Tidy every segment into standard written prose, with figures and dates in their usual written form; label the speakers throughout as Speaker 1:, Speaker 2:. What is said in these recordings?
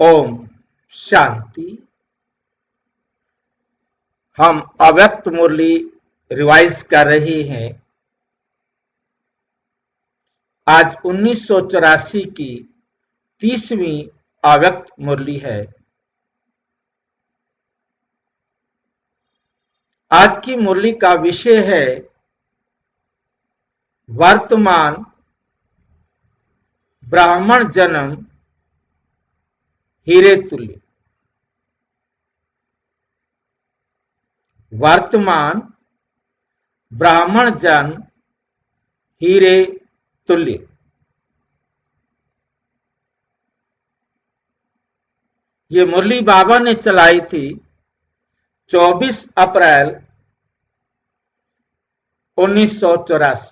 Speaker 1: ओम शांति। हम अव्यक्त मुरली रिवाइज कर रहे हैं। आज 1984 की 30वीं अव्यक्त मुरली है। आज की मुरली का विषय है वर्तमान ब्राह्मण जन्म हीरे तुल्य। वर्तमान ब्राह्मण जन्म हीरे तुल्य। ये मुरली बाबा ने चलाई थी 24 अप्रैल 1984।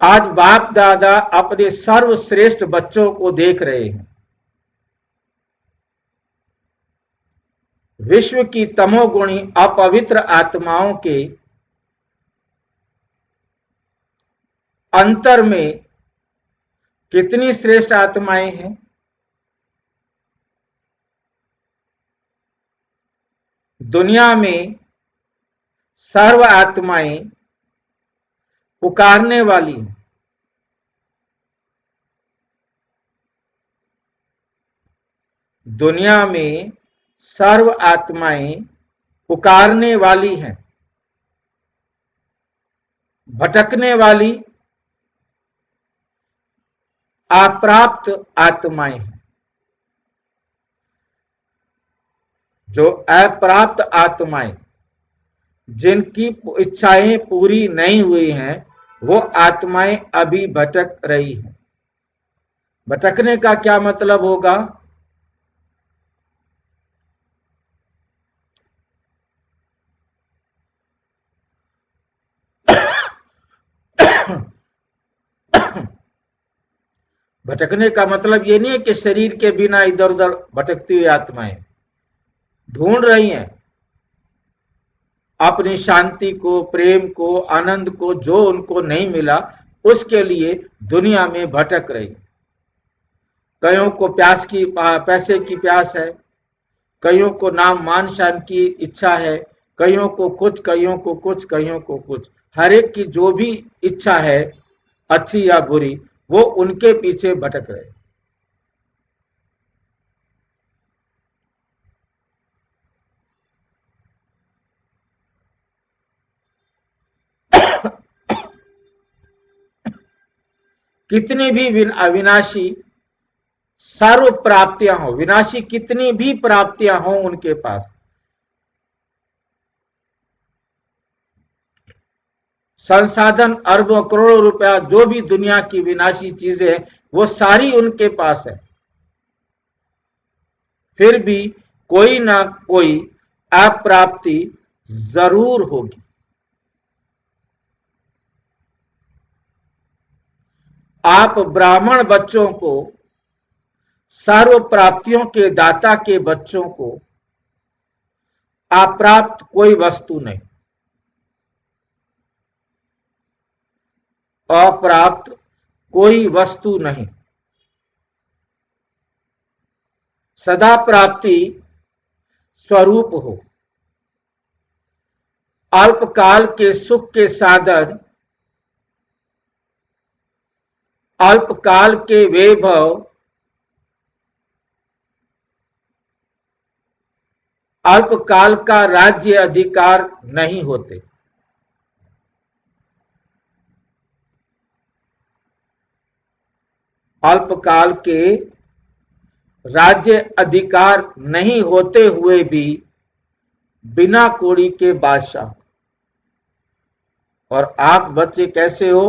Speaker 1: आज बाप दादा अपने सर्वश्रेष्ठ बच्चों को देख रहे हैं। विश्व की तमोगुणी अपवित्र आत्माओं के अंतर में कितनी श्रेष्ठ आत्माएं हैं। दुनिया में सर्व आत्माएं पुकारने वाली हैं। दुनिया में सर्व आत्माएं पुकारने वाली हैं। भटकने वाली अप्राप्त आत्माएं हैं। जो अप्राप्त आत्माएं, जिनकी इच्छाएं पूरी नहीं हुई हैं, वो आत्माएं अभी भटक रही हैं। भटकने का क्या मतलब होगा? भटकने का मतलब ये नहीं है कि शरीर के बिना इधर उधर भटकती हुई आत्माएं ढूंढ रही हैं अपनी शांति को, प्रेम को, आनंद को। जो उनको नहीं मिला उसके लिए दुनिया में भटक रही। कईयों को पैसे की प्यास है, कईयों को नाम मान शान की इच्छा है, कईयों को कुछ, कईयों को कुछ, कईयों को कुछ। हर एक की जो भी इच्छा है, अच्छी या बुरी, वो उनके पीछे भटक रहे। कितनी भी अविनाशी सर्व प्राप्तियां हो, विनाशी कितनी भी प्राप्तियां हो उनके पास, संसाधन अरबों करोड़ों रुपया, जो भी दुनिया की विनाशी चीजें, वो सारी उनके पास है, फिर भी कोई ना कोई अप्राप्ति जरूर होगी। आप ब्राह्मण बच्चों को, सर्व प्राप्तियों के दाता के बच्चों को अप्राप्त कोई वस्तु नहीं, अप्राप्त कोई वस्तु नहीं, सदा प्राप्ति स्वरूप हो। अल्पकाल के सुख के साधन, अल्पकाल के वैभव, अल्पकाल का राज्य अधिकार नहीं होते। अल्पकाल के राज्य अधिकार नहीं होते हुए भी बिना कोड़ी के बादशाह। और आप बच्चे कैसे हो?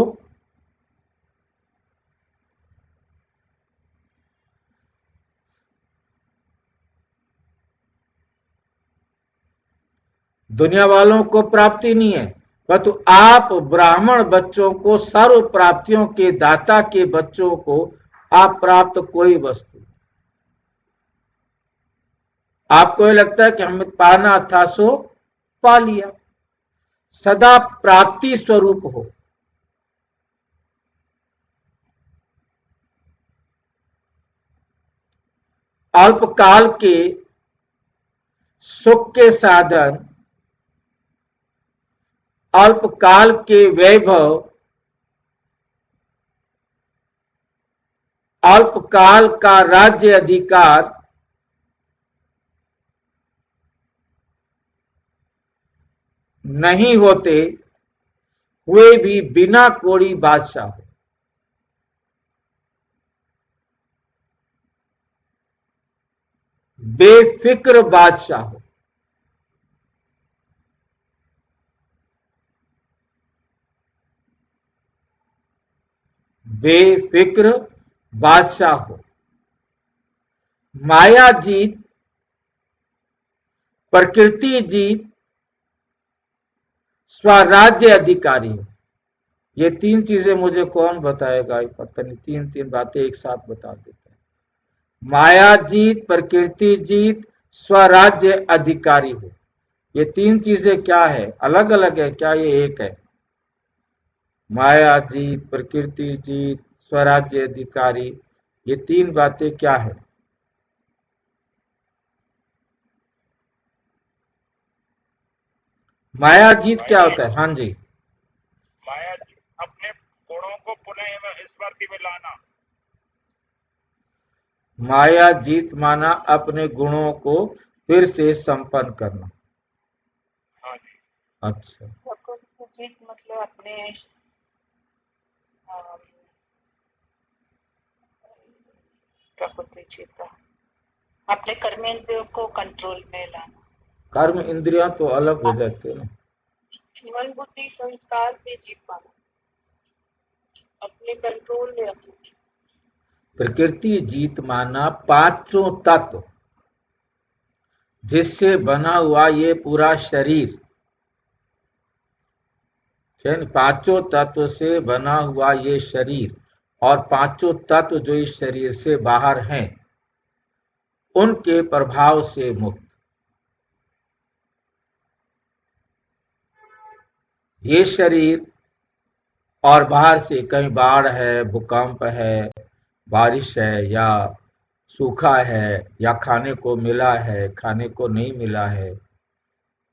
Speaker 1: दुनिया वालों को प्राप्ति नहीं है, परंतु आप ब्राह्मण बच्चों को, सर्व प्राप्तियों के दाता के बच्चों को आप प्राप्त कोई वस्तु, आपको ये लगता है कि हमें पाना था सो पा लिया। सदा प्राप्ति स्वरूप हो। अल्पकाल के सुख के साधन, अल्पकाल के वैभव, अल्पकाल का राज्य अधिकार नहीं होते हुए भी बिना कोई बादशाह हो। बेफिक्र बादशाह हो। बेफिक्र बादशाह हो। माया जीत, प्रकृति जीत, स्वराज्य अधिकारी हो। ये तीन चीजें मुझे कौन बताएगा, पता नहीं, तीन तीन बातें एक साथ बता देते हैं। माया जीत, प्रकृति जीत, स्वराज्य अधिकारी हो। ये तीन चीजें क्या है? अलग अलग है क्या ये एक है? माया जीत, प्रकृति जीत, स्वराज्य अधिकारी, ये तीन बातें क्या है? माया जीत क्या होता है? हाँ जी।
Speaker 2: माया जीत अपने गुणों को पुनः स्मृति में लाना।
Speaker 1: माया जीत माना अपने गुणों को फिर से संपन्न करना।
Speaker 2: हाँ जी।
Speaker 1: अच्छा,
Speaker 3: जीत मतलब अपने क्या बोलते जीता, अपने कर्मेंद्रियों को कंट्रोल में लाना।
Speaker 1: कर्म इंद्रियां तो अलग हो जाते हैं ना।
Speaker 3: मन बुद्धि संस्कार पे जीत पाना, अपने कंट्रोल में अपने।
Speaker 1: प्रकृति जीत माना पांचों तत्व जिससे बना हुआ ये पूरा शरीर, पांचों तत्व से बना हुआ ये शरीर और पांचों तत्व जो इस शरीर से बाहर हैं, उनके प्रभाव से मुक्त। ये शरीर और बाहर से कहीं बाढ़ है, भूकंप है, बारिश है, या सूखा है, या खाने को मिला है, खाने को नहीं मिला है,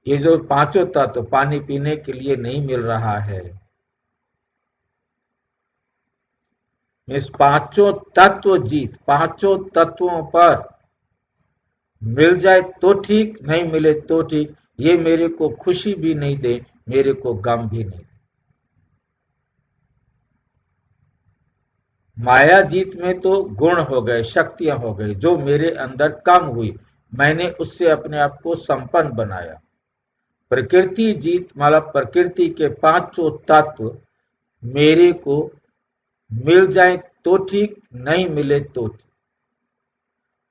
Speaker 1: ये जो पांचों तत्व, पानी पीने के लिए नहीं मिल रहा है, इस पांचों तत्व जीत, पांचों तत्वों पर मिल जाए तो ठीक, नहीं मिले तो ठीक, ये मेरे को खुशी भी नहीं दे, मेरे को गम भी नहीं दे। माया जीत में तो गुण हो गए, शक्तियां हो गई, जो मेरे अंदर कम हुई, मैंने उससे अपने आप को संपन्न बनाया। प्रकृति जीत मतलब प्रकृति के पांचों तत्व मेरे को मिल जाए तो ठीक, नहीं मिले तो ठीक,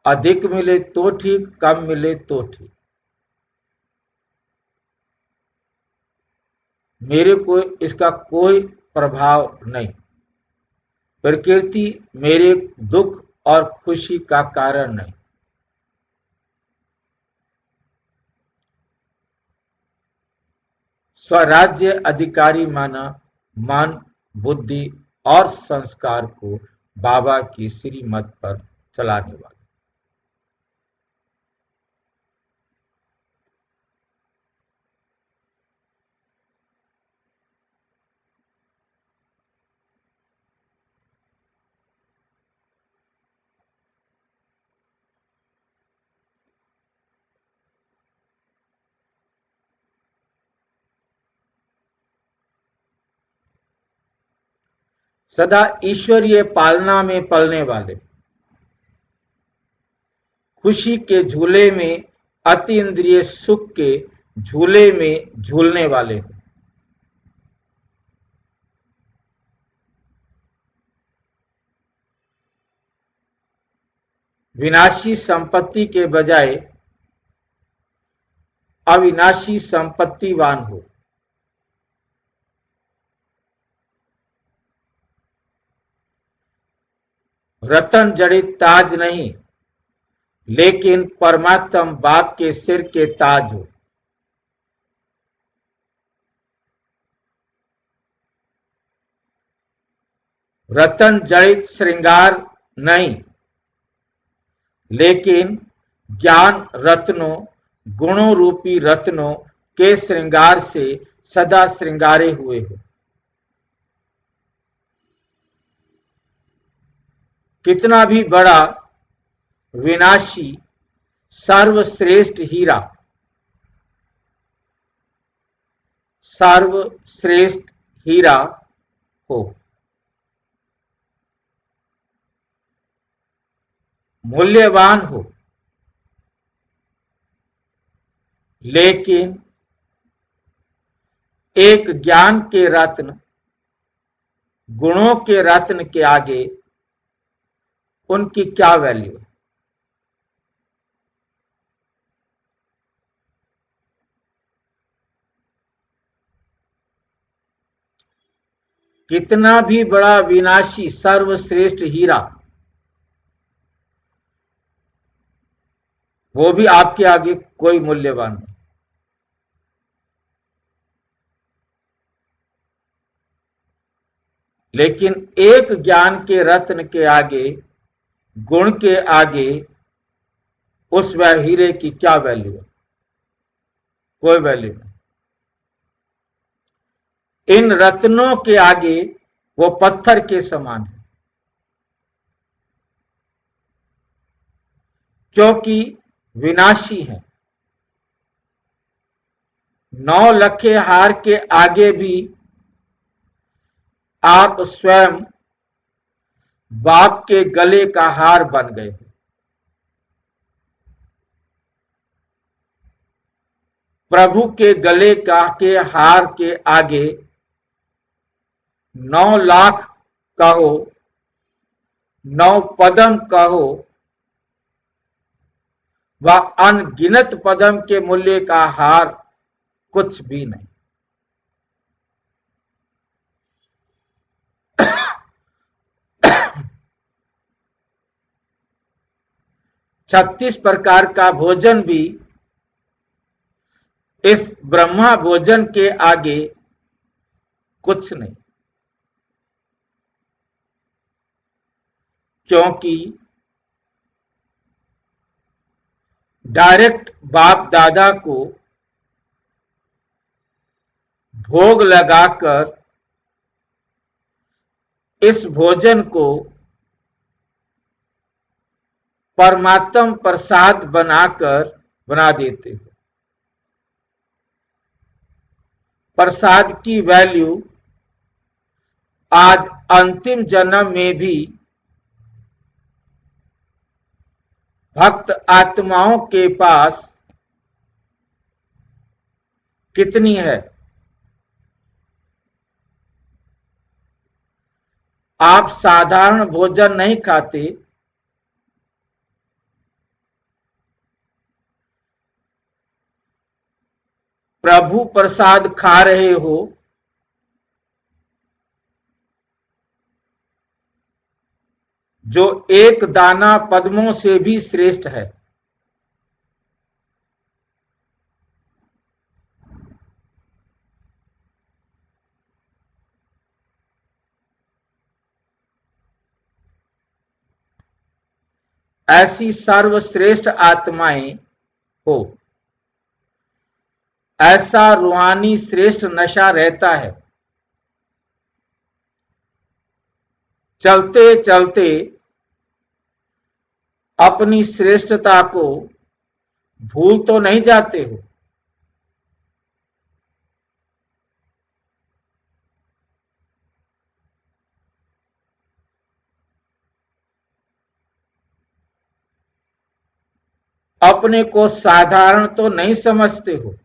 Speaker 1: अधिक मिले तो ठीक, कम मिले तो ठीक, मेरे को इसका कोई प्रभाव नहीं। प्रकृति मेरे दुख और खुशी का कारण नहीं। स्वराज्य अधिकारी माना मन, बुद्धि और संस्कार को बाबा की श्रीमत पर चलाने वाला। सदा ईश्वरीय पालना में पलने वाले, खुशी के झूले में, अति इंद्रिय सुख के झूले में झूलने वाले हो। विनाशी संपत्ति के बजाय अविनाशी संपत्तिवान हो। रतन जड़ित ताज नहीं, लेकिन परमात्म बाप के सिर के ताज हो। रतन जड़ित श्रृंगार नहीं, लेकिन ज्ञान रत्नों, गुणों रूपी रत्नों के श्रृंगार से सदा श्रृंगारे हुए हो। कितना भी बड़ा विनाशी सर्वश्रेष्ठ हीरा, सर्वश्रेष्ठ हीरा हो, मूल्यवान हो, लेकिन एक ज्ञान के रत्न, गुणों के रत्न के आगे उनकी क्या वैल्यू है? कितना भी बड़ा विनाशी सर्वश्रेष्ठ हीरा, वो भी आपके आगे कोई मूल्यवान नहीं। लेकिन एक ज्ञान के रत्न के आगे, गुण के आगे, उस वह हीरे की क्या वैल्यू है? कोई वैल्यू नहीं। इन रत्नों के आगे वो पत्थर के समान है, क्योंकि विनाशी है। 9 लखे हार के आगे भी आप स्वयं बाप के गले का हार बन गए। प्रभु के गले के हार के आगे 9 लाख कहो, 9 पदम कहो, व अनगिनत पदम के मूल्य का हार कुछ भी नहीं। छत्तीस प्रकार का भोजन भी इस ब्रह्मा भोजन के आगे कुछ नहीं, क्योंकि डायरेक्ट बाप दादा को भोग लगाकर इस भोजन को परमात्म प्रसाद बना देते हो। प्रसाद की वैल्यू आज अंतिम जन्म में भी भक्त आत्माओं के पास कितनी है? आप साधारण भोजन नहीं खाते, प्रभु प्रसाद खा रहे हो, जो एक दाना पद्मों से भी श्रेष्ठ है। ऐसी सर्वश्रेष्ठ आत्माएं हो, ऐसा रूहानी श्रेष्ठ नशा रहता है। चलते चलते अपनी श्रेष्ठता को भूल तो नहीं जाते हो? अपने को साधारण तो नहीं समझते हो?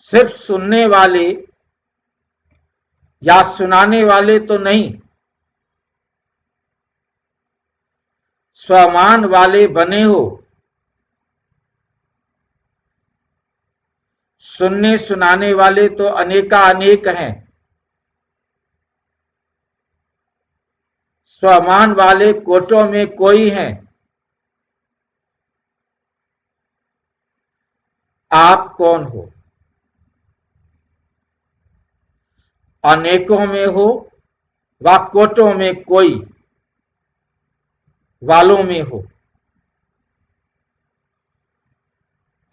Speaker 1: सिर्फ सुनने वाले या सुनाने वाले तो नहीं, स्वमान वाले बने हो। सुनने सुनाने वाले तो अनेकानेक हैं, स्वमान वाले कोटों में कोई हैं। आप कौन हो? अनेकों में हो व कोटों में कोई वालों में हो।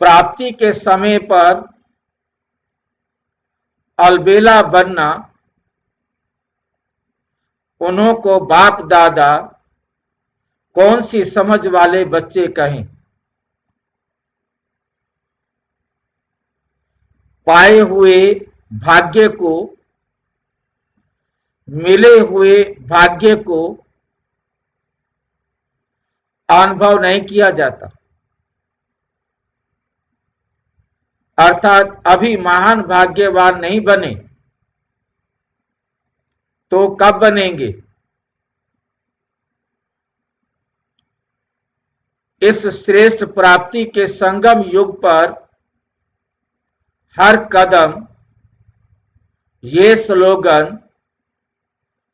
Speaker 1: प्राप्ति के समय पर अलबेला बनना उन्हों को बाप दादा कौन सी समझ वाले बच्चे कहें। पाए हुए भाग्य को, मिले हुए भाग्य को अनुभव नहीं किया जाता, अर्थात अभी महान भाग्यवान नहीं बने तो कब बनेंगे? इस श्रेष्ठ प्राप्ति के संगम युग पर हर कदम ये स्लोगन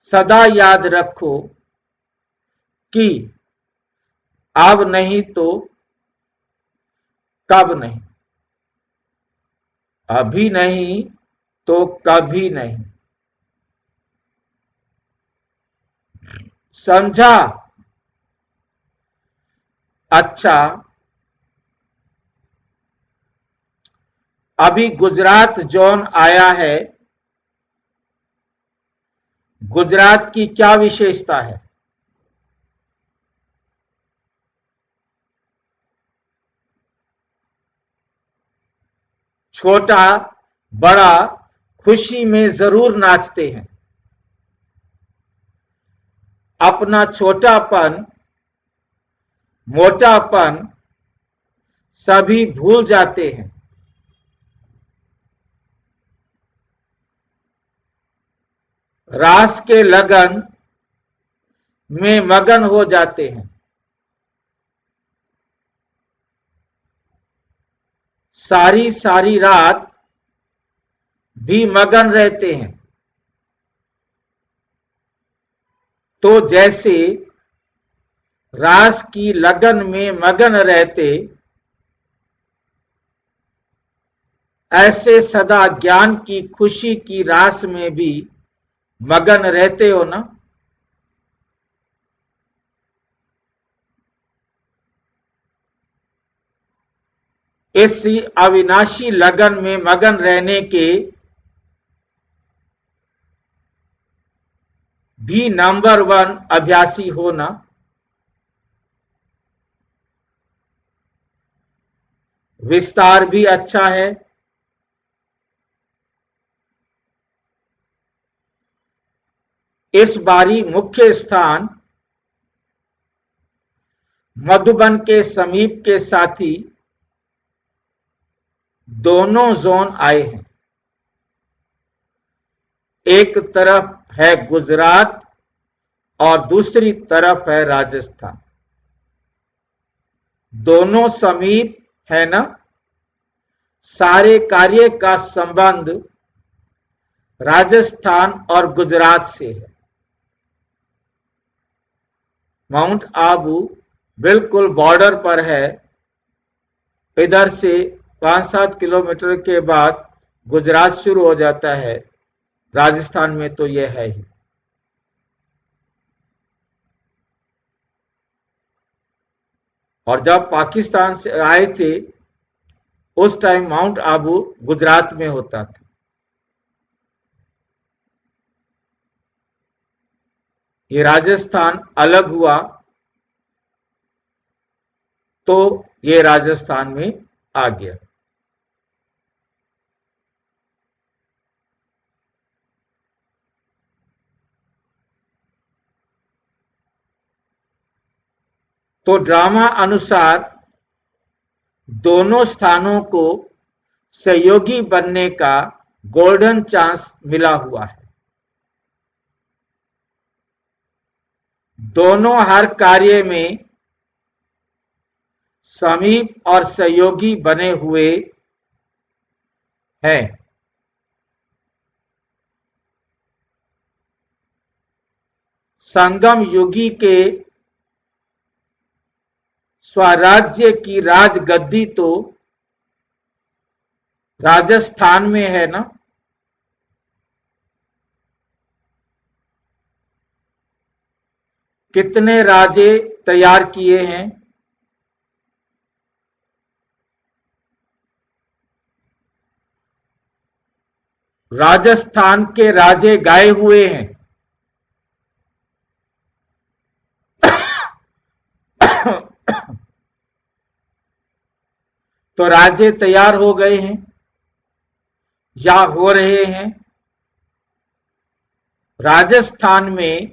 Speaker 1: सदा याद रखो कि अब नहीं तो कब नहीं, अभी नहीं तो कभी नहीं। समझा? अच्छा, अभी गुजरात जोन आया है। गुजरात की क्या विशेषता है? छोटा बड़ा खुशी में जरूर नाचते हैं। अपना छोटापन मोटापन सभी भूल जाते हैं। रास के लगन में मगन हो जाते हैं। सारी सारी रात भी मगन रहते हैं। तो जैसे रास की लगन में मगन रहते, ऐसे सदा ज्ञान की खुशी की रास में भी मगन रहते हो ना? इस अविनाशी लगन में मगन रहने के भी नंबर 1 अभ्यासी हो ना? विस्तार भी अच्छा है। इस बारी मुख्य स्थान मधुबन के समीप के साथी दोनों जोन आए हैं। एक तरफ है गुजरात और दूसरी तरफ है राजस्थान। दोनों समीप है ना? सारे कार्य का संबंध राजस्थान और गुजरात से है। माउंट आबू बिल्कुल बॉर्डर पर है। इधर से 5-7 किलोमीटर के बाद गुजरात शुरू हो जाता है। राजस्थान में तो यह है ही। और जब पाकिस्तान से आए थे उस टाइम माउंट आबू गुजरात में होता था। ये राजस्थान अलग हुआ तो ये राजस्थान में आ गया। तो ड्रामा अनुसार दोनों स्थानों को सहयोगी बनने का गोल्डन चांस मिला हुआ है। दोनों हर कार्य में समीप और सहयोगी बने हुए हैं। संगम युगी के स्वराज्य की राजगद्दी तो राजस्थान में है ना। कितने राजे तैयार किए हैं? राजस्थान के राजे गाए हुए हैं। तो राजे तैयार हो गए हैं या हो रहे हैं। राजस्थान में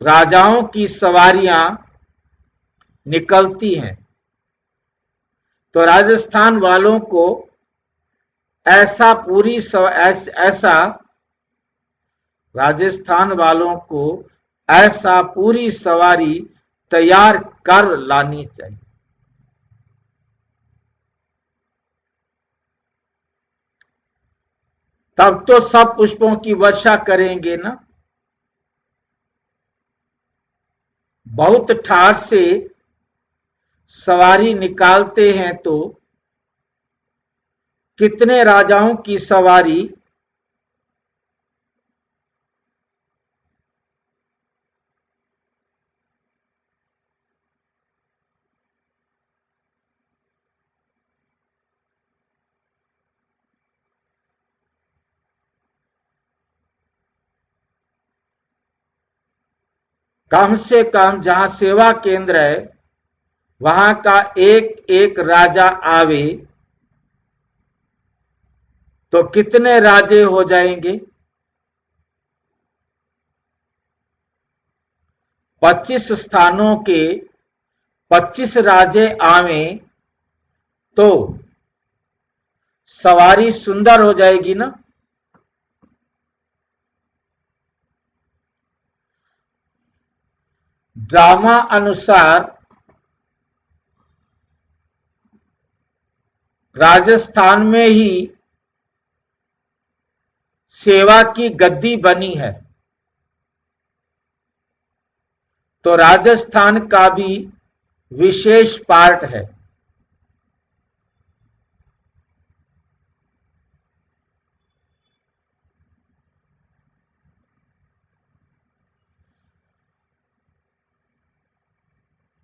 Speaker 1: राजाओं की सवारियां निकलती हैं। तो राजस्थान वालों को ऐसा राजस्थान वालों को ऐसा पूरी सवारी तैयार कर लानी चाहिए। तब तो सब पुष्पों की वर्षा करेंगे ना। बहुत ठाठ से सवारी निकालते हैं तो कितने राजाओं की सवारी कम से कम जहां सेवा केंद्र है वहां का एक एक राजा आवे तो कितने राजे हो जाएंगे? 25 स्थानों के 25 राजे आवे तो सवारी सुंदर हो जाएगी ना। ड्रामा अनुसार राजस्थान में ही सेवा की गद्दी बनी है। तो राजस्थान का भी विशेष पार्ट है।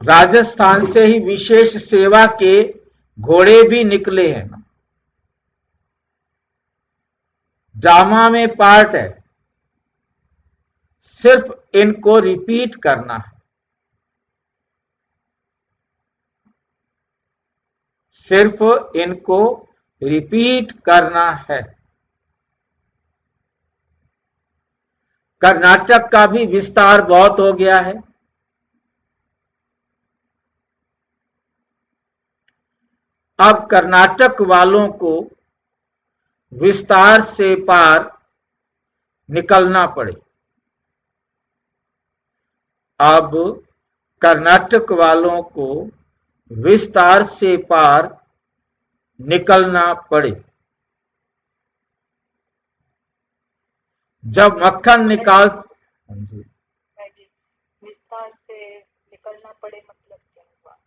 Speaker 1: राजस्थान से ही विशेष सेवा के घोड़े भी निकले हैं। ड्रामा में पार्ट है, सिर्फ इनको रिपीट करना है। सिर्फ इनको रिपीट करना है। कर्नाटक का भी विस्तार बहुत हो गया है। अब कर्नाटक वालों को विस्तार से पार निकलना पड़े। अब कर्नाटक वालों को विस्तार से पार निकलना पड़े। जब मक्खन निकाल
Speaker 3: विस्तार से निकलना पड़े मतलब क्या हुआ?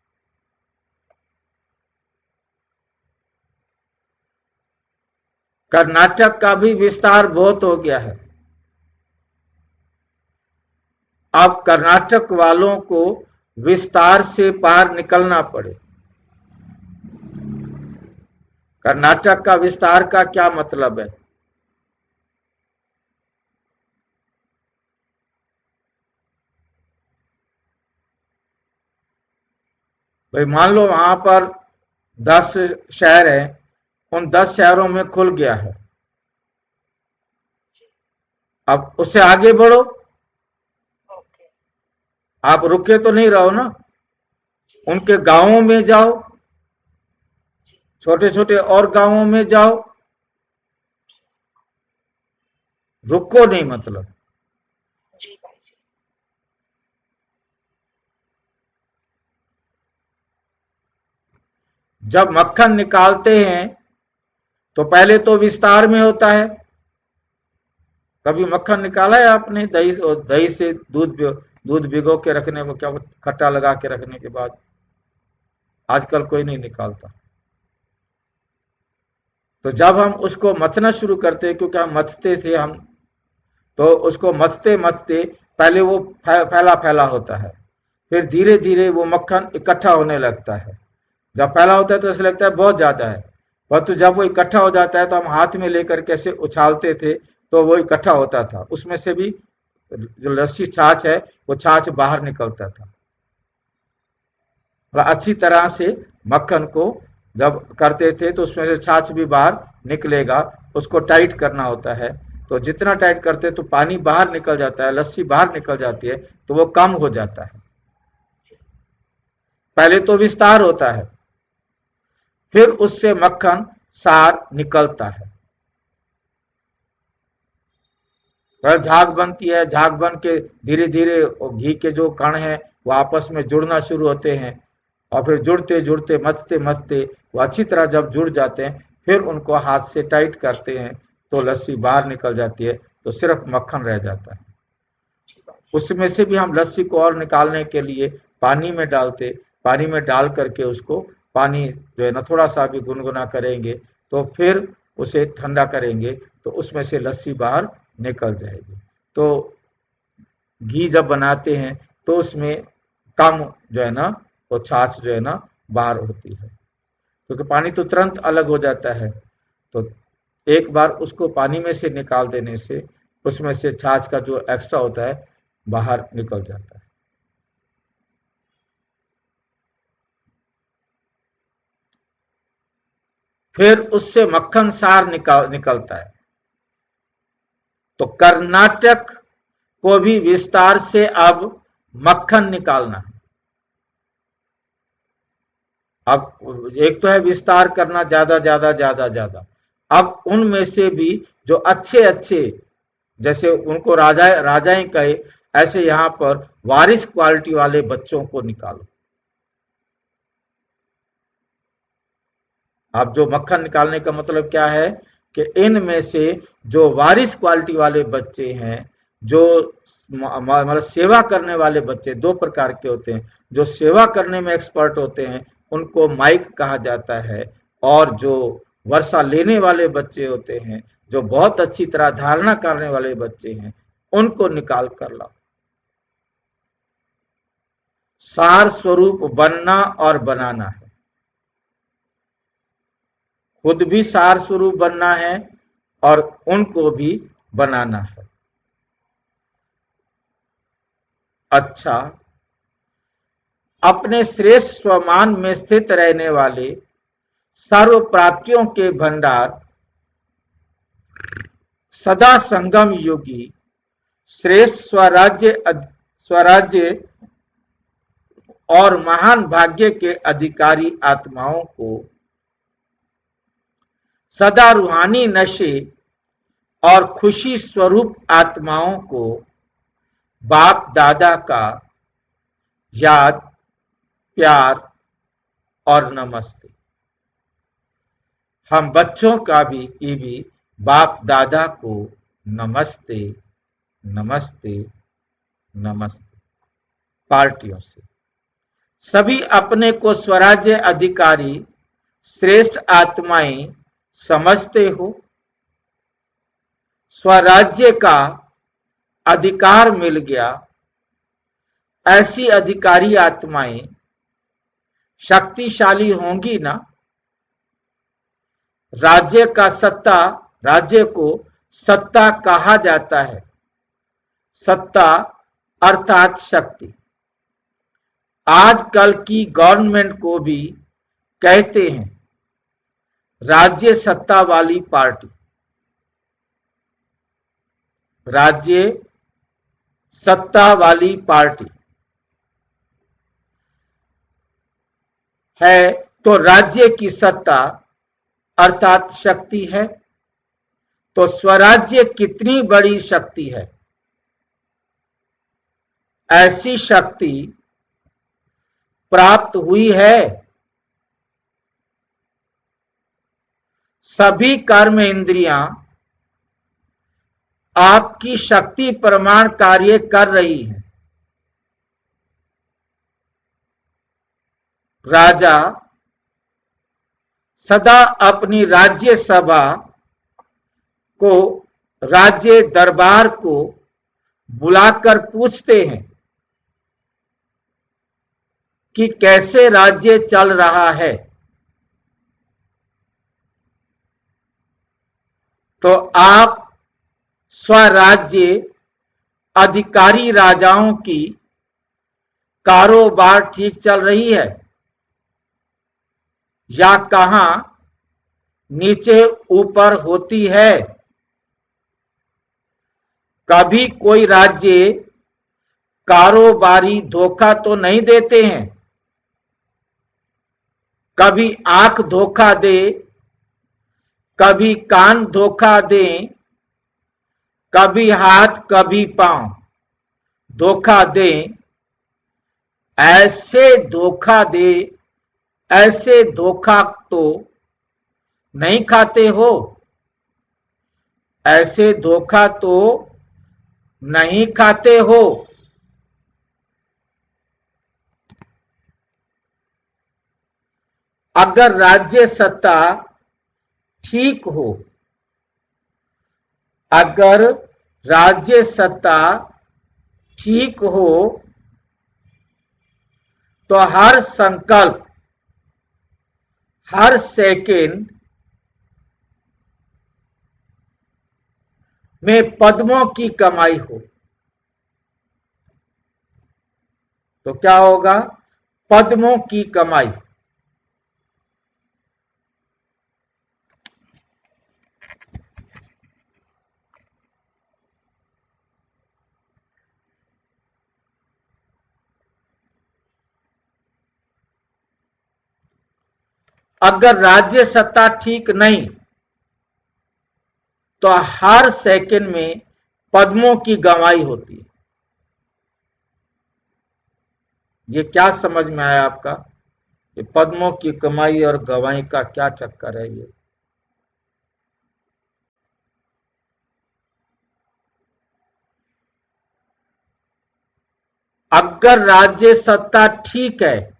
Speaker 1: कर्नाटक का भी विस्तार बहुत हो गया है। अब कर्नाटक वालों को विस्तार से पार निकलना पड़े। कर्नाटक का विस्तार का क्या मतलब है? भाई मान लो वहां पर 10 शहर हैं, उन 10 शहरों में खुल गया है। अब उससे आगे बढ़ो। आप रुके तो नहीं रहो ना, उनके गांवों में जाओ, छोटे छोटे और गांवों में जाओ, रुको नहीं मतलब।
Speaker 3: जी भाई जी।
Speaker 1: जब मक्खन निकालते हैं तो पहले तो विस्तार में होता है। कभी मक्खन निकाला है आपने दही से दूध भिगो के रखने को, क्या खट्टा लगा के रखने के बाद? आजकल कोई नहीं निकालता। तो जब हम उसको मथना शुरू करते हैं, क्योंकि हम मथते थे हम, तो उसको मथते मथते पहले वो फैला फैला होता है, फिर धीरे धीरे वो मक्खन इकट्ठा होने लगता है। जब फैला होता है तो ऐसा लगता है बहुत ज्यादा है, परंतु जब वो इकट्ठा हो जाता है तो हम हाथ में लेकर कैसे उछालते थे तो वो इकट्ठा होता था, उसमें से भी जो लस्सी छाछ है वो छाछ बाहर निकलता था। अच्छी तरह से मक्खन को जब करते थे तो उसमें से छाछ भी बाहर निकलेगा, उसको टाइट करना होता है। तो जितना टाइट करते तो पानी बाहर निकल जाता है, लस्सी बाहर निकल जाती है, तो वो कम हो जाता है। पहले तो विस्तार होता है, फिर उससे मक्खन सार निकलता है, फिर झाग बनती है। झाग बन के धीरे धीरे घी के जो कण हैं वो आपस में जुड़ना शुरू होते हैं, और फिर जुड़ते जुड़ते मथते मथते वो अच्छी तरह जब जुड़ जाते हैं, फिर उनको हाथ से टाइट करते हैं तो लस्सी बाहर निकल जाती है, तो सिर्फ मक्खन रह जाता है। उसमें से भी हम लस्सी को और निकालने के लिए पानी में डालते, पानी में डाल करके उसको पानी जो है ना थोड़ा सा भी गुनगुना करेंगे, तो फिर उसे ठंडा करेंगे तो उसमें से लस्सी बाहर निकल जाएगी। तो घी जब बनाते हैं तो उसमें कम जो है ना वो छाछ जो है ना बाहर होती है, क्योंकि पानी तो तुरंत अलग हो जाता है। तो एक बार उसको पानी में से निकाल देने से उसमें से छाछ का जो एक्स्ट्रा होता है बाहर निकल जाता है। फिर उससे मक्खन सार निकलता है। तो कर्नाटक को भी विस्तार से अब मक्खन निकालना है। अब एक तो है विस्तार करना ज्यादा ज्यादा ज्यादा ज्यादा, अब उनमें से भी जो अच्छे अच्छे, जैसे उनको राजाएं कहे, ऐसे यहां पर वारिस क्वालिटी वाले बच्चों को निकालो। अब जो मक्खन निकालने का मतलब क्या है कि इनमें से जो वारिस क्वालिटी वाले बच्चे हैं, जो मतलब सेवा करने वाले बच्चे, दो प्रकार के होते हैं। जो सेवा करने में एक्सपर्ट होते हैं उनको माइक कहा जाता है, और जो वर्षा लेने वाले बच्चे होते हैं, जो बहुत अच्छी तरह धारणा करने वाले बच्चे हैं, उनको निकाल कर लाओ। सार स्वरूप बनना और बनाना है, खुद भी सार स्वरूप बनना है और उनको भी बनाना है। अच्छा, अपने श्रेष्ठ स्वमान में स्थित रहने वाले सर्व प्राप्तियों के भंडार, सदा संगम योगी, श्रेष्ठ स्वराज्य और महान भाग्य के अधिकारी आत्माओं को, सदा रूहानी नशे और खुशी स्वरूप आत्माओं को बाप दादा का याद, प्यार और नमस्ते। हम बच्चों का भी बाप दादा को नमस्ते नमस्ते नमस्ते पार्टियों से। सभी अपने को स्वराज्य अधिकारी श्रेष्ठ आत्माएं समझते हो। स्वराज्य का अधिकार मिल गया, ऐसी अधिकारी आत्माएं शक्तिशाली होंगी ना। राज्य को सत्ता कहा जाता है। सत्ता अर्थात शक्ति। आजकल की गवर्नमेंट को भी कहते हैं राज्य सत्ता वाली पार्टी। राज्य सत्ता वाली पार्टी है तो राज्य की सत्ता अर्थात शक्ति है। तो स्वराज्य कितनी बड़ी शक्ति है। ऐसी शक्ति प्राप्त हुई है सभी कर्म इंद्रियां आपकी शक्ति प्रमाण कार्य कर रही हैं। राजा सदा अपनी राज्य सभा को, राज्य दरबार को बुलाकर पूछते हैं कि कैसे राज्य चल रहा है। तो आप स्वराज्य अधिकारी राजाओं की कारोबार ठीक चल रही है या कहां नीचे ऊपर होती है। कभी कोई राज्य कारोबारी धोखा तो नहीं देते हैं। कभी आंख धोखा दे, कभी कान धोखा दे, कभी हाथ कभी पांव धोखा दे। ऐसे धोखा दे, ऐसे धोखा तो नहीं खाते हो, ऐसे धोखा तो नहीं खाते हो। अगर राज्य सत्ता ठीक हो, अगर राज्य सत्ता ठीक हो तो हर संकल्प, हर सेकंड में पद्मों की कमाई हो। तो क्या होगा? पद्मों की कमाई। अगर राज्य सत्ता ठीक नहीं तो हर सेकंड में पद्मों की गवाही होती है। ये क्या समझ में आया आपका? ये पद्मों की कमाई और गवाही का क्या चक्कर है ये? अगर राज्य सत्ता ठीक है,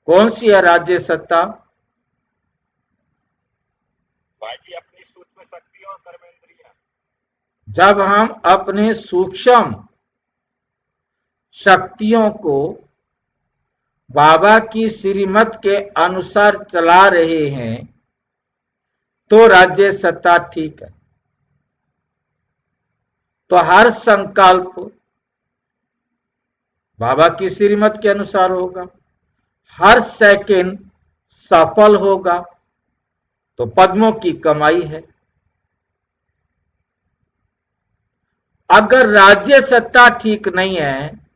Speaker 1: कौन सी है राज्य सत्ता?
Speaker 2: भाई अपनी सूक्ष्म शक्तियों और कर्मेंद्रियां।
Speaker 1: जब हम अपने सूक्ष्म शक्तियों को बाबा की श्रीमत के अनुसार चला रहे हैं तो राज्य सत्ता ठीक है। तो हर संकल्प बाबा की श्रीमत के अनुसार होगा, हर सेकंड सफल होगा, तो पद्मों की कमाई है। अगर राज्य सत्ता ठीक नहीं है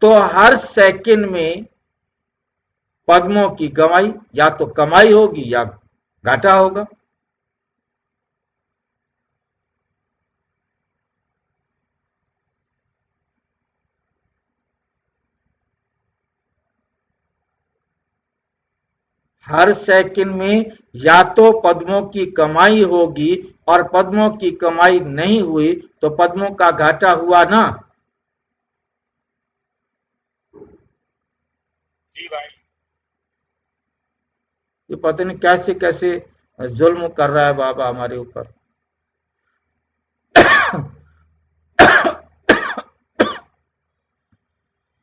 Speaker 1: तो हर सेकंड में पद्मों की कमाई, या तो कमाई होगी या घाटा होगा। हर सेकंड में या तो पद्मों की कमाई होगी, और पद्मों की कमाई नहीं हुई तो पद्मों का घाटा हुआ ना।
Speaker 2: जी भाई।
Speaker 1: ये पता नहीं कैसे कैसे जुल्म कर रहा है बाबा हमारे ऊपर।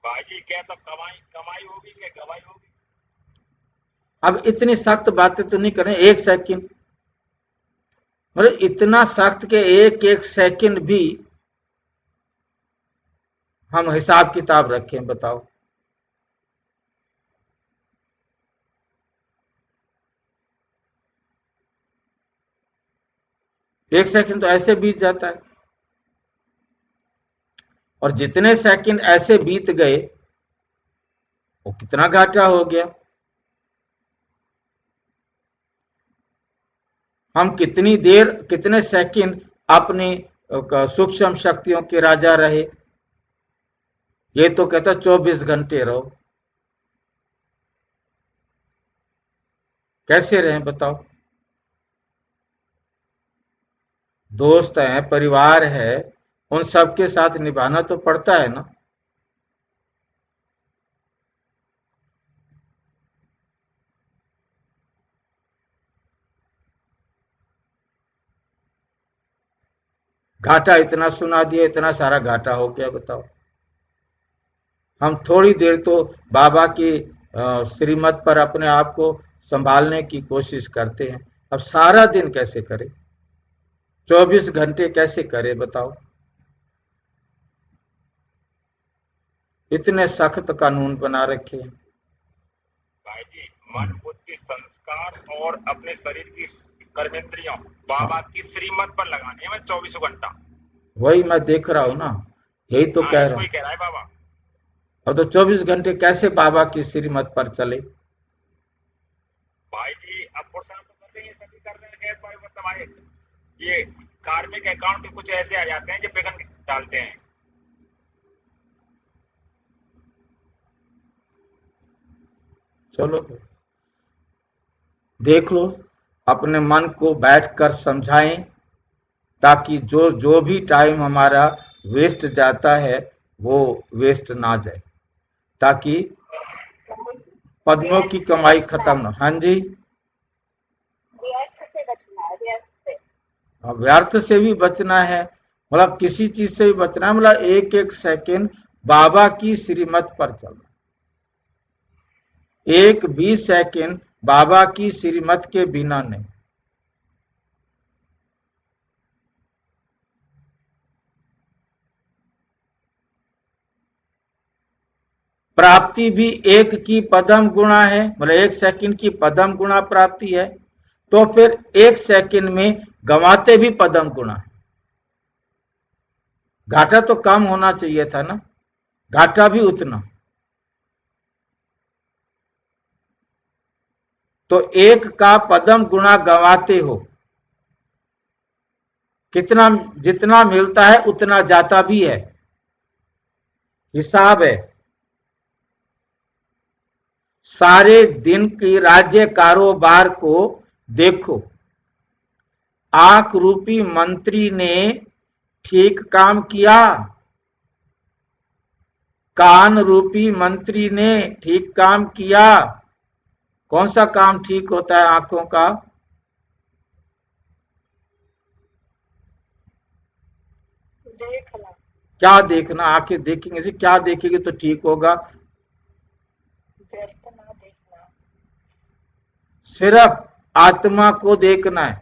Speaker 2: भाई क्या तो कमाई होगी क्या गवाही होगी?
Speaker 1: अब इतनी सख्त बातें तो नहीं करें। एक सेकंड, मतलब इतना सख्त के एक एक सेकंड भी हम हिसाब किताब रखें, बताओ। एक सेकंड तो ऐसे बीत जाता है, और जितने सेकंड ऐसे बीत गए वो कितना घाटा हो गया। हम कितनी देर, कितने सेकंड अपनी सूक्ष्म शक्तियों के राजा रहे। ये तो कहता 24 घंटे रहो। कैसे रहें बताओ? दोस्त हैं, परिवार है, उन सबके साथ निभाना तो पड़ता है ना। घाटा इतना सुना दिया, इतना सारा घाटा हो गया बताओ। हम थोड़ी देर तो बाबा की श्रीमत पर अपने आप को संभालने की कोशिश करते हैं, अब सारा दिन कैसे करें, 24 घंटे कैसे करें बताओ? इतने सख्त कानून बना रखे हैं।
Speaker 2: भाई जी, मन बुद्धि संस्कार और अपने शरीर की कर्मेंद्रियों बाबा की श्रीमत पर लगाने हैं 24 घंटा।
Speaker 1: वही मैं देख रहा हूं ना, यही तो कह रहा
Speaker 2: इसको
Speaker 1: हूं।
Speaker 2: ही कह रहा है बाबा।
Speaker 1: अब तो 24 घंटे कैसे बाबा की श्रीमत पर चले?
Speaker 2: भाई जी, अब फुर्सत तो कर रहे हैं, सभी कर रहे हैं, गैर भाई मतलब आए ये कार्मिक अकाउंट के कुछ ऐसे आ जाते हैं जो विघ्न डालते हैं।
Speaker 1: चलो देख लो, अपने मन को बैठकर समझाएं, ताकि जो जो भी टाइम हमारा वेस्ट जाता है वो वेस्ट ना जाए, ताकि पद्मों की कमाई खत्म ना। हाँ जी,
Speaker 3: व्यर्थ से बचना है, व्यर्थ से।
Speaker 1: व्यर्थ से भी बचना है, मतलब किसी चीज से भी बचना है, मतलब एक एक सेकंड बाबा की श्रीमत पर चलना, एक भी सेकंड बाबा की श्रीमत के बिना नहीं। प्राप्ति भी एक की पदम गुणा है, मतलब एक सेकंड की पदम गुणा प्राप्ति है, तो फिर एक सेकंड में गंवाते भी पदम गुणा है। घाटा तो कम होना चाहिए था ना, घाटा भी उतना। तो एक का पदम गुणा गंवाते हो, कितना जितना मिलता है उतना जाता भी है, हिसाब है। सारे दिन की राज्य कारोबार को देखो, आंख रूपी मंत्री ने ठीक काम किया, कान रूपी मंत्री ने ठीक काम किया। कौन सा काम ठीक होता है आंखों का?
Speaker 3: देखना।
Speaker 1: क्या देखना? आंखें देखेंगे से क्या देखेंगे तो ठीक होगा?
Speaker 3: व्यर्थ ना देखना।
Speaker 1: सिर्फ आत्मा को देखना है,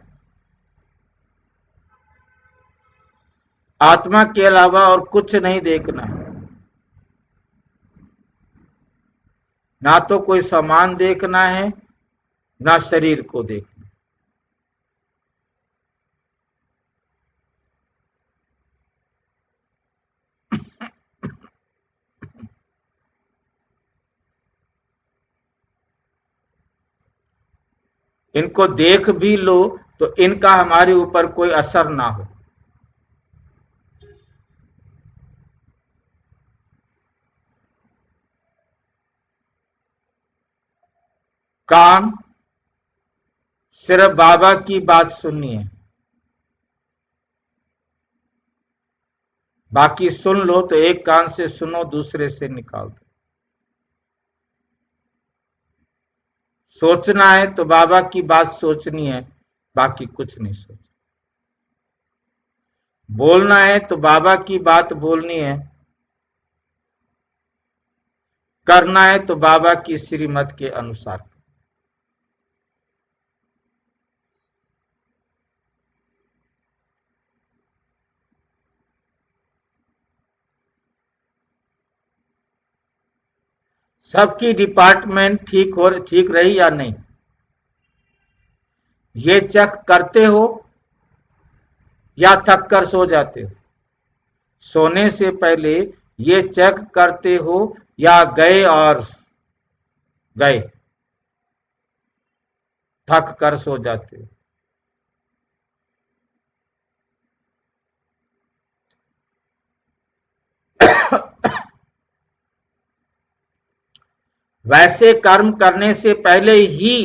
Speaker 1: आत्मा के अलावा और कुछ नहीं देखना है। ना तो कोई सामान देखना है, ना शरीर को देखना। इनको देख भी लो तो इनका हमारे ऊपर कोई असर ना हो। कान, सिर्फ बाबा की बात सुननी है, बाकी सुन लो तो एक कान से सुनो, दूसरे से निकाल दो। सोचना है तो बाबा की बात सोचनी है, बाकी कुछ नहीं सोचना। बोलना है तो बाबा की बात बोलनी है, करना है तो बाबा की श्रीमत के अनुसार। सबकी डिपार्टमेंट ठीक रही या नहीं, ये चेक करते हो या थक कर सो जाते हो? सोने से पहले ये चेक करते हो या गए और गए, थक कर सो जाते हो? वैसे कर्म करने से पहले ही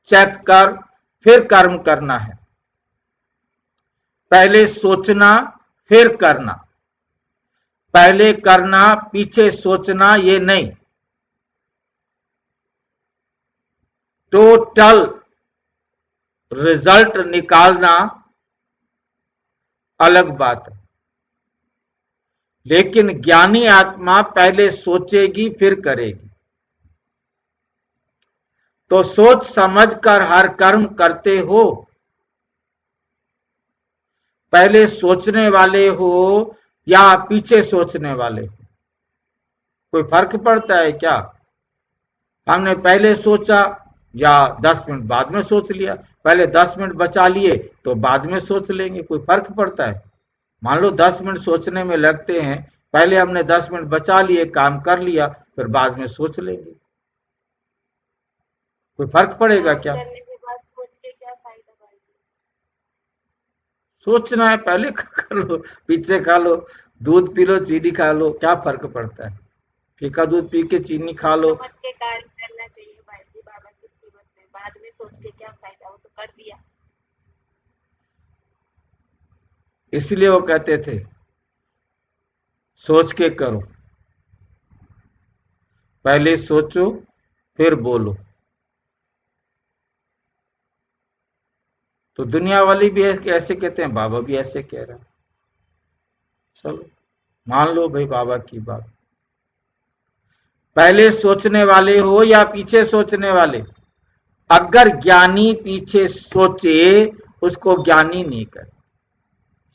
Speaker 1: चेक कर फिर कर्म करना है। पहले सोचना फिर करना, पहले करना पीछे सोचना ये नहीं। टोटल रिजल्ट निकालना अलग बात है, लेकिन ज्ञानी आत्मा पहले सोचेगी फिर करेगी। तो सोच समझकर हर कर्म करते हो, पहले सोचने वाले हो या पीछे सोचने वाले हो, कोई फर्क पड़ता है क्या? हमने पहले सोचा या 10 मिनट बाद में सोच लिया, पहले 10 मिनट बचा लिए तो बाद में सोच लेंगे, कोई फर्क पड़ता है? मान लो 10 मिनट सोचने में लगते हैं, पहले हमने 10 मिनट बचा लिए, काम कर लिया, फिर बाद में सोच लेंगे, कोई फर्क पड़ेगा क्या?
Speaker 3: करने के बाद सोच के क्या फायदा भाई?
Speaker 1: सोचना है, पहले कर लो पीछे खा लो, दूध पी लो चीनी खा लो, क्या फर्क पड़ता है? फीका दूध पी के चीनी खा लो।
Speaker 3: समझ के कार्य करना चाहिए भाई जी, बाबा की कीमत में। बाद में सोच के क्या फायदा, वो तो कर दिया।
Speaker 1: इसलिए वो कहते थे सोच के करो, पहले सोचो फिर बोलो। तो दुनिया वाली भी ऐसे कहते हैं, बाबा भी ऐसे कह रहे हैं। चलो मान लो भाई बाबा की बात। पहले सोचने वाले हो या पीछे सोचने वाले? अगर ज्ञानी पीछे सोचे उसको ज्ञानी नहीं कहे,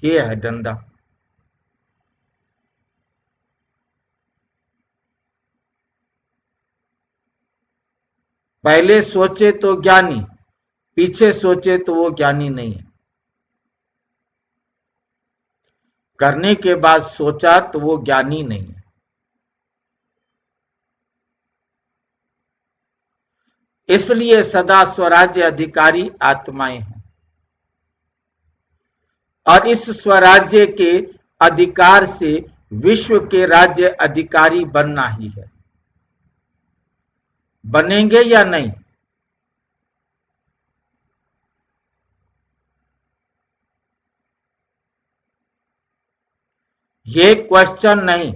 Speaker 1: ये है डंडा। पहले सोचे तो ज्ञानी, पीछे सोचे तो वो ज्ञानी नहीं है। करने के बाद सोचा तो वो ज्ञानी नहीं है। इसलिए सदा स्वराज्य अधिकारी आत्माएं हैं, और इस स्वराज्य के अधिकार से विश्व के राज्य अधिकारी बनना ही है। बनेंगे या नहीं? ये क्वेश्चन नहीं।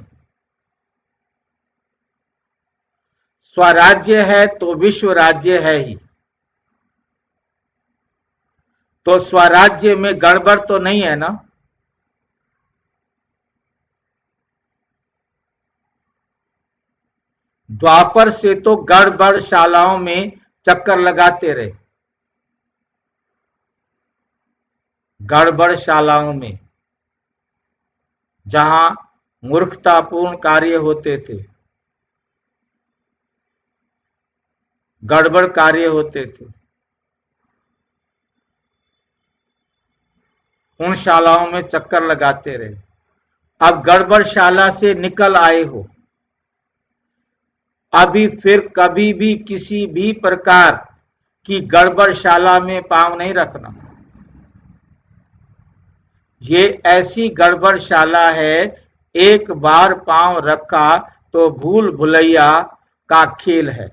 Speaker 1: स्वराज्य है तो विश्व राज्य है ही। तो स्वराज्य में गड़बड़ तो नहीं है ना? द्वापर से तो गड़बड़शालाओं में चक्कर लगाते रहे, गड़बड़शालाओं में जहां मूर्खतापूर्ण कार्य होते थे, गड़बड़ कार्य होते थे, उन शालाओं में चक्कर लगाते रहे। अब गड़बड़शाला से निकल आए हो, अभी फिर कभी भी किसी भी प्रकार की गड़बड़शाला में पांव नहीं रखना। ये ऐसी गड़बड़शाला है, एक बार पांव रखा तो भूल भुलैया का खेल है,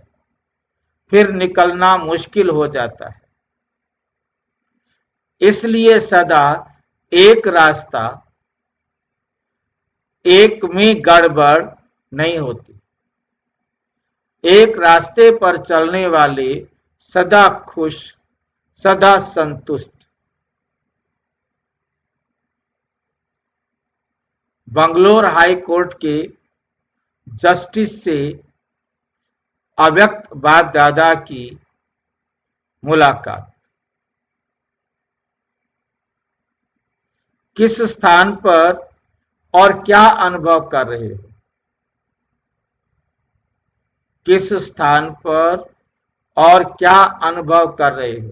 Speaker 1: फिर निकलना मुश्किल हो जाता है। इसलिए सदा एक रास्ता, एक में गड़बड़ नहीं होती। एक रास्ते पर चलने वाले सदा खुश, सदा संतुष्ट। बंगलोर हाई कोर्ट के जस्टिस से अव्यक्त बाप दादा की मुलाकात। किस स्थान पर और क्या अनुभव कर रहे हो? किस स्थान पर और क्या अनुभव कर रहे हो?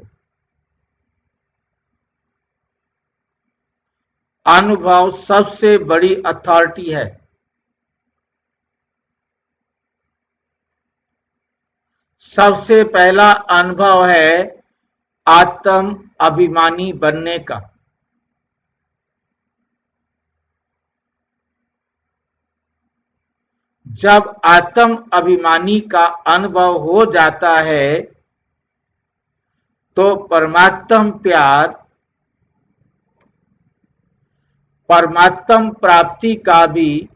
Speaker 1: अनुभव सबसे बड़ी अथॉरिटी है। सबसे पहला अनुभव है आत्म अभिमानी बनने का। जब आत्म अभिमानी का अनुभव हो जाता है तो परमात्म प्राप्ति का भी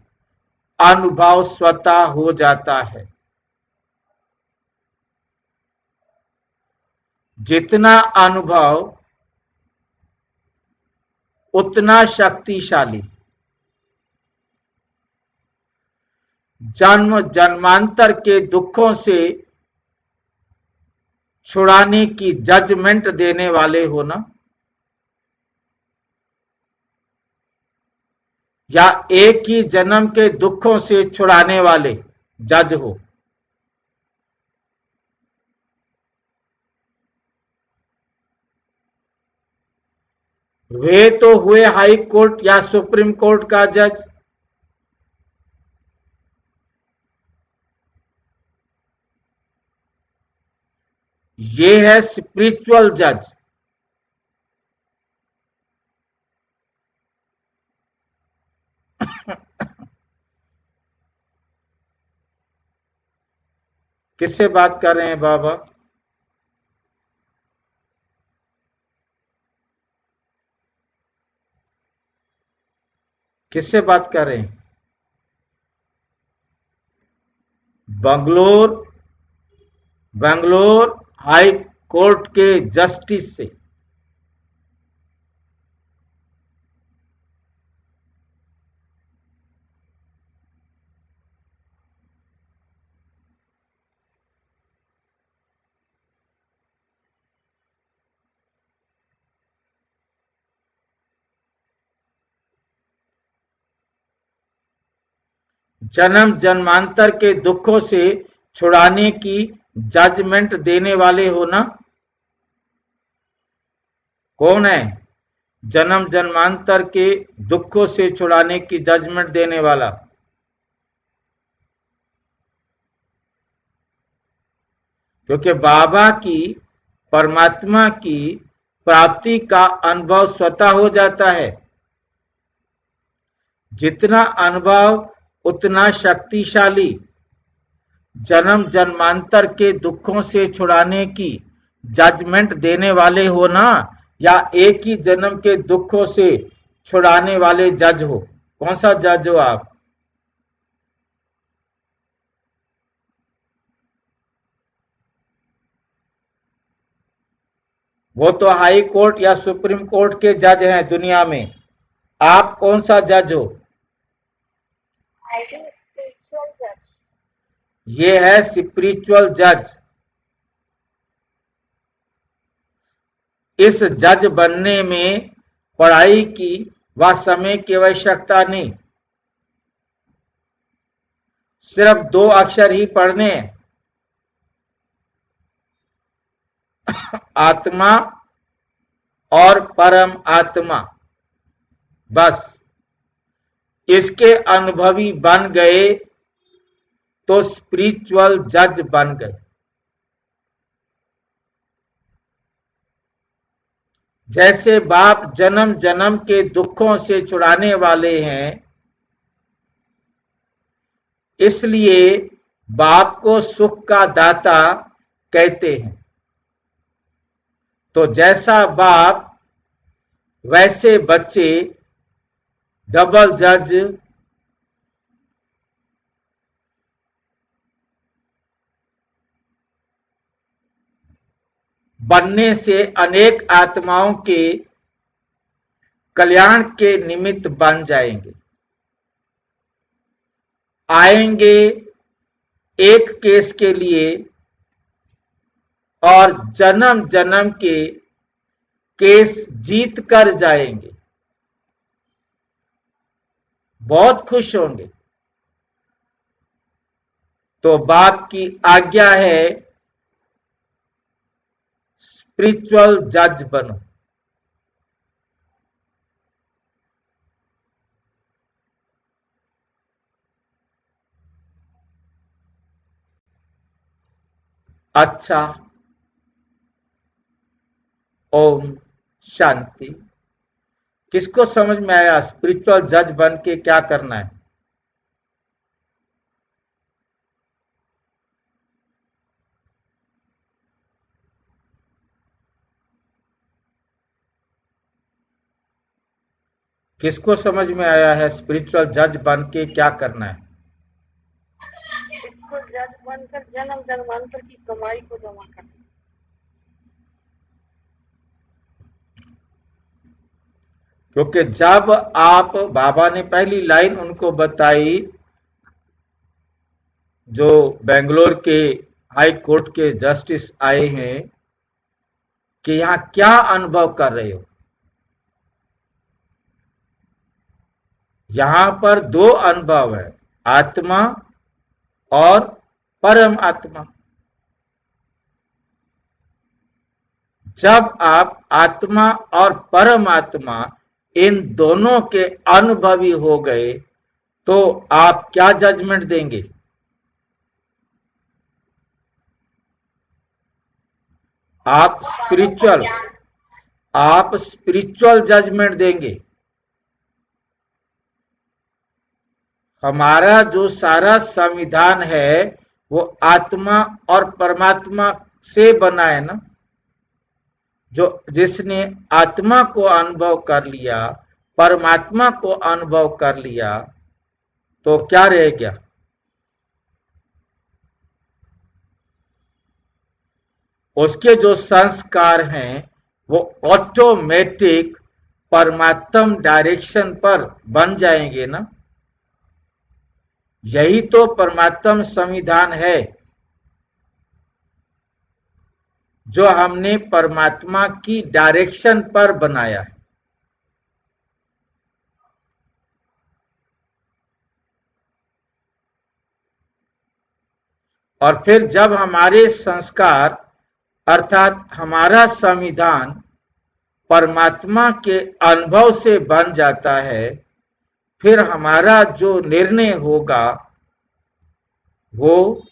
Speaker 1: अनुभव स्वतः हो जाता है। जितना अनुभव उतना शक्तिशाली। जन्म जन्मांतर के दुखों से छुड़ाने की जजमेंट देने वाले हो ना, या एक ही जन्म के दुखों से छुड़ाने वाले जज हो। वे तो हुए हाई कोर्ट या सुप्रीम कोर्ट का जज। ये है स्पिरिचुअल जज। किससे बात कर रहे हैं बाबा? किससे बात कर रहे हैं? बेंगलोर हाई कोर्ट के जस्टिस से। जन्म जन्मांतर के दुखों से छुड़ाने की जजमेंट देने वाले हो ना। कौन है जन्म जन्मांतर के दुखों से छुड़ाने की जजमेंट देने वाला? क्योंकि बाबा की, परमात्मा की प्राप्ति का अनुभव स्वतः हो जाता है। जितना अनुभव उतना शक्तिशाली। जन्म जन्मांतर के दुखों से छुड़ाने की जजमेंट देने वाले हो ना, या एक ही जन्म के दुखों से छुड़ाने वाले जज हो? कौन सा जज हो आप? वो तो हाई कोर्ट या सुप्रीम कोर्ट के जज हैं दुनिया में। आप कौन सा जज हो?
Speaker 3: स्पिरिचुअल जज।
Speaker 1: ये है स्पिरिचुअल जज। इस जज बनने में पढ़ाई की व समय की आवश्यकता नहीं। सिर्फ 2 अक्षर ही पढ़ने हैं, आत्मा और परम आत्मा। बस इसके अनुभवी बन गए तो स्पिरिचुअल जज बन गए। जैसे बाप जन्म जन्म के दुखों से छुड़ाने वाले हैं, इसलिए बाप को सुख का दाता कहते हैं। तो जैसा बाप वैसे बच्चे डबल जज बनने से अनेक आत्माओं के कल्याण के निमित्त बन जाएंगे। आएंगे एक केस के लिए और जन्म जन्म के केस जीत कर जाएंगे। बहुत खुश होंगे। तो बाप की आज्ञा है स्पिरिचुअल जज बनो। अच्छा, ओम शांति। किसको समझ में आया स्पिरिचुअल जज बन के क्या करना है? किसको समझ में आया है स्पिरिचुअल जज बन के क्या करना है?
Speaker 3: इसको जज बनकर जन्म जन्मांतर की कमाई को जमा करना।
Speaker 1: क्योंकि जब आप, बाबा ने पहली लाइन उनको बताई जो बेंगलोर के हाई कोर्ट के जस्टिस आए हैं कि यहां क्या अनुभव कर रहे हो। यहां पर दो अनुभव है, आत्मा और परम आत्मा। जब आप आत्मा और परमात्मा इन दोनों के अनुभवी हो गए तो आप क्या जजमेंट देंगे? आप स्पिरिचुअल जजमेंट देंगे। हमारा जो सारा संविधान है वो आत्मा और परमात्मा से बना है ना। जो जिसने आत्मा को अनुभव कर लिया, परमात्मा को अनुभव कर लिया, तो क्या रह गया? उसके जो संस्कार हैं वो ऑटोमेटिक परमात्म डायरेक्शन पर बन जाएंगे ना। यही तो परमात्म संविधान है जो हमने परमात्मा की डायरेक्शन पर बनाया है। और फिर जब हमारे संस्कार अर्थात हमारा संविधान परमात्मा के अनुभव से बन जाता है, फिर हमारा जो निर्णय होगा वो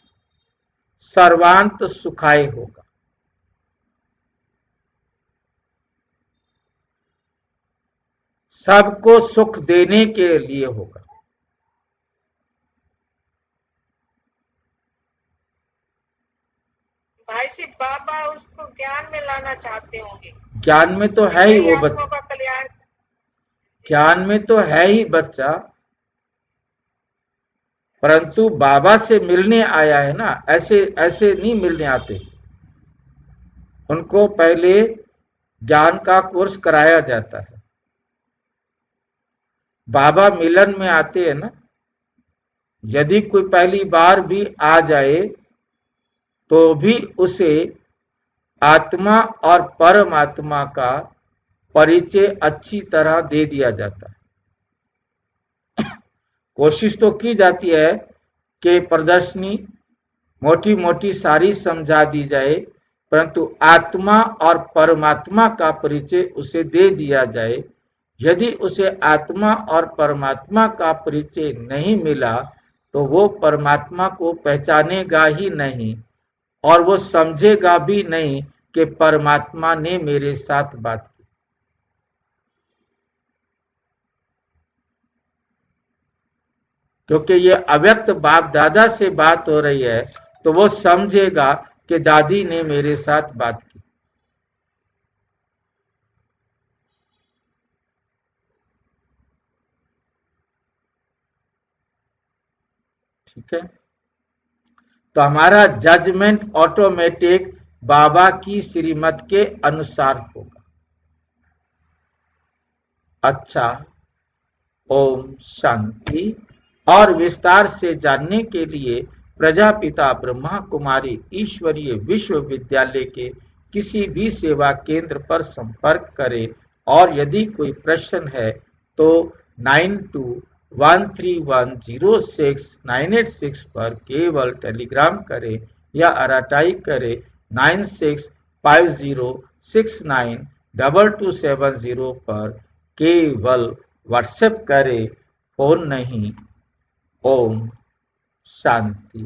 Speaker 1: सर्वांत सुखाय होगा। सबको सुख देने के लिए होगा।
Speaker 3: भाई जी, बाबा उसको ज्ञान में लाना चाहते होंगे।
Speaker 1: ज्ञान में तो है ही वो
Speaker 3: आत्मा
Speaker 1: बच्चा,
Speaker 3: का कल्याण।
Speaker 1: ज्ञान में तो है ही बच्चा, परंतु बाबा से मिलने आया है ना। ऐसे ऐसे नहीं मिलने आते। उनको पहले ज्ञान का कोर्स कराया जाता है। बाबा मिलन में आते हैं ना। यदि कोई पहली बार भी आ जाए तो भी उसे आत्मा और परमात्मा का परिचय अच्छी तरह दे दिया जाता है। कोशिश तो की जाती है कि प्रदर्शनी मोटी मोटी सारी समझा दी जाए, परंतु आत्मा और परमात्मा का परिचय उसे दे दिया जाए। यदि उसे आत्मा और परमात्मा का परिचय नहीं मिला तो वो परमात्मा को पहचानेगा ही नहीं और वो समझेगा भी नहीं कि परमात्मा ने मेरे साथ बात की। क्योंकि ये अव्यक्त बाप दादा से बात हो रही है तो वो समझेगा कि दादी ने मेरे साथ बात की। ठीक है, तो हमारा जजमेंट ऑटोमेटिक बाबा की श्रीमत के अनुसार होगा। अच्छा, ओम शांति। और विस्तार से जानने के लिए प्रजापिता ब्रह्मा कुमारी ईश्वरीय विश्वविद्यालय के किसी भी सेवा केंद्र पर संपर्क करें। और यदि कोई प्रश्न है तो 9213106986 पर केवल टेलीग्राम करें या अराटाई करें 9650692270 पर केवल व्हाट्सएप करें, फोन नहीं। ओम शांति।